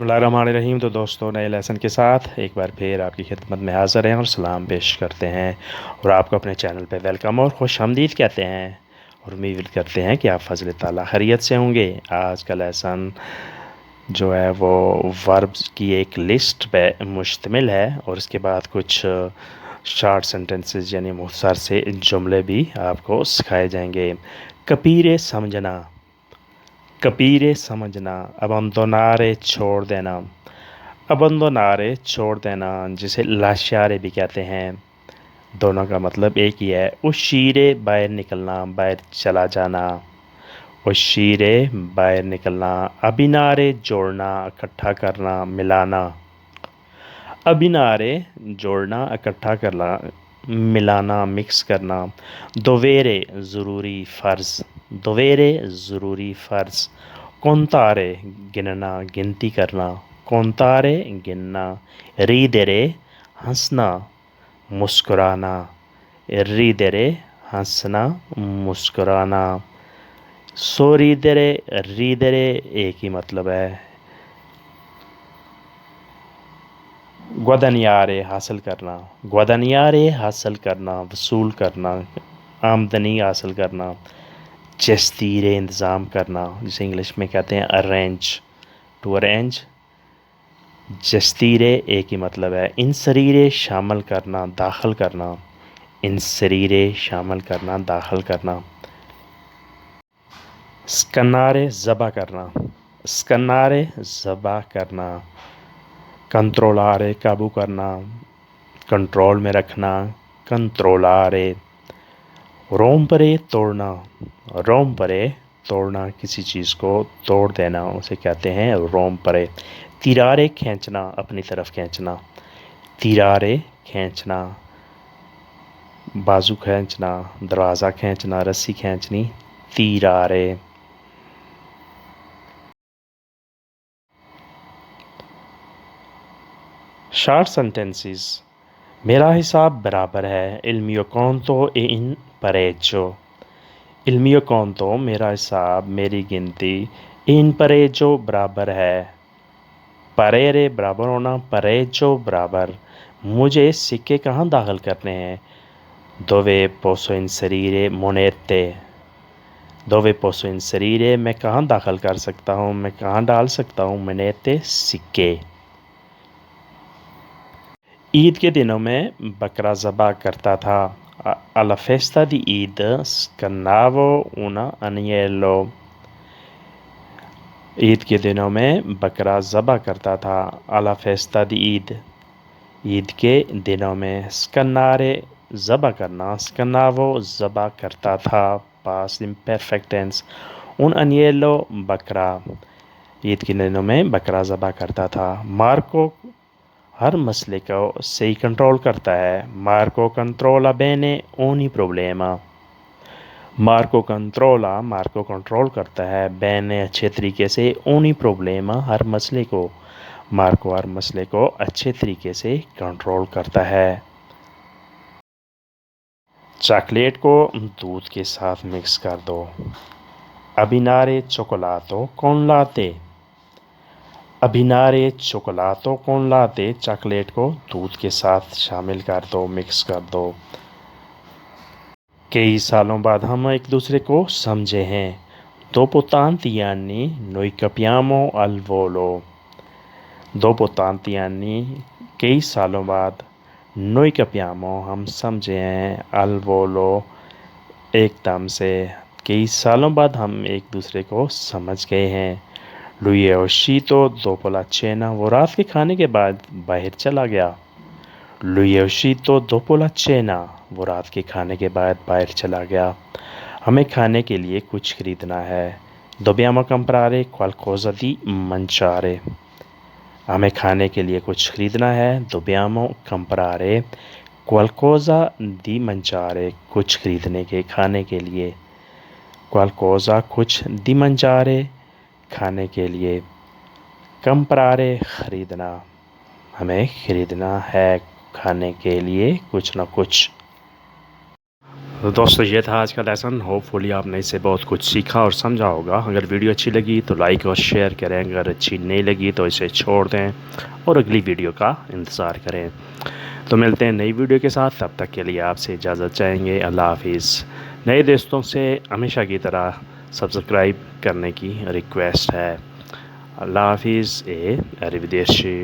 बिस्मिल्लाहिर्रहमानिर्रहीम। तो दोस्तों, नए लेसन के साथ एक बार फिर आपकी खिदमत में हाज़िर हैं और सलाम पेश करते हैं और आपको अपने चैनल पे वेलकम और खुश आमदीद कहते हैं और उम्मीद करते हैं कि आप फजल ताला खैरियत से होंगे। आज का लेसन जो है वो वर्ब्स की एक लिस्ट पे मुश्तमिल है और इसके बाद कुछ शॉर्ट सेंटेंसेस यानी मुख्तसर से जुमले भी आपको सिखाए जाएंगे। कपीरे समझना, कपीरे समझना, अबंदोनारे छोड़ देना, अबंदोनारे छोड़ देना, जिसे लाशारे भी कहते हैं। दोनों का मतलब एक ही है। उशीरे बाहर निकलना, बाहर चला जाना। उशीरे बाहर निकलना। अबिनारे जोड़ना, इकट्ठा करना, मिलाना। अबिनारे जोड़ना, इकट्ठा करना, मिलाना, मिक्स करना। दोवेरे ज़रूरी फ़र्ज़, दोवेरे ज़रूरी फ़र्ज़। कोंतारे गिनना, गिनती करना, कोंतारे गिनना। रीदेरे हंसना, मुस्कुराना, रीदेरे हंसना, मुस्कुराना। सो रीदेरे, रीदेरे एक ही मतलब है। ग्वदनियारे हासिल करना, ग्वदनियारे हासिल करना, वसूल करना, आमदनी हासिल करना। जस्तीरे इंतज़ाम करना, जिसे इंग्लिश में कहते हैं अरेंज, टू अरेंज। जस्तीरे एक ही मतलब है। इन शरीरे शामिल करना, दाखिल करना, इन शरीरे शामिल करना, दाखिल करना। स्कन्नारे ज़बा करना, स्कन्नारे ज़बा करना। कंट्रोलारे काबू करना, कंट्रोल में रखना, कंट्रोलारे। रोम्परे तोड़ना, रोम्परे तोड़ना, किसी चीज़ को तोड़ देना उसे कहते हैं रोम्परे। तिरारे खींचना, अपनी तरफ खींचना, तिरारे खींचना। बाजू खींचना, दरवाज़ा खींचना, रस्सी खींचनी, तिरारे। Short sentences. मेरा हिसाब बराबर है il mio conto è in pareggio, il mio conto मेरा हिसाब, मेरी गिनती, in pareggio बराबर है। parere बराबर होना, pareggio बराबर। मुझे सिक्के कहाँ दाखिल करने हैं? dove posso inserire monete, dove posso inserire मैं कहाँ दाखिल कर सकता हूँ, मैं कहाँ डाल सकता हूँ monete सिक्के। ईद के दिनों में बकरा ज़बह करता था। alla festa di Eid scannavo un agnello, Eid के दिनों में बकरा ज़बह करता था। alla festa di Eid, Eid के दिनों में। scannare ज़बह करना, scannavo ज़बह करता था, past imperfect tense। un agnello बकरा, ईद के दिनों में बकरा ज़बह करता था। मार्को हर मसले को सही कंट्रोल करता है। मार्को कंट्रोला बेने ogni problema, मार्को कंट्रोला, मार्को कंट्रोल करता है, बेने अच्छे तरीके से, ogni problema हर मसले को, मार्को हर मसले को अच्छे तरीके से कंट्रोल करता है। चॉकलेट को दूध के साथ मिक्स कर दो। अबिनारे चॉकलातो कौन लाते, अभिनारे चॉकलातो कौन लाते, चॉकलेट को दूध के साथ शामिल कर दो, मिक्स कर दो। कई सालों बाद हम एक दूसरे को समझे हैं। dopo tanti anni noi capiamo al volo, dopo tanti anni कई सालों बाद, noi capiamo हम समझे हैं, al volo एकदम से। कई सालों बाद हम एक दूसरे को समझ गए हैं। lui è uscito dopo la cena, वो रात के खाने के बाद बाहर चला गया। lui è uscito dopo la cena, वो रात के खाने के बाद बाहर चला गया। हमें खाने के लिए कुछ खरीदना है। dobbiamo comprare qualcosa di mangiare, हमें खाने के लिए कुछ खरीदना है। dobbiamo comprare qualcosa di mangiare, कुछ खरीदने के, खाने के लिए। qualcosa कुछ, di mangiare खाने के लिए। comprare खरीदना, हमें खरीदना है खाने के लिए कुछ न कुछ। तो दोस्तों ये था आज का लेसन। होपफुली आपने इससे बहुत कुछ सीखा और समझा होगा। अगर वीडियो अच्छी लगी तो लाइक और शेयर करें, अगर अच्छी नहीं लगी तो इसे छोड़ दें और अगली वीडियो का इंतज़ार करें। तो मिलते हैं नई वीडियो के साथ, तब तक के लिए आपसे इजाज़त चाहेंगे। अल्लाह हाफिज़। नए दोस्तों से हमेशा की तरह सब्सक्राइब करने की रिक्वेस्ट है। अल्लाह हाफिज़। अरिविदेशी।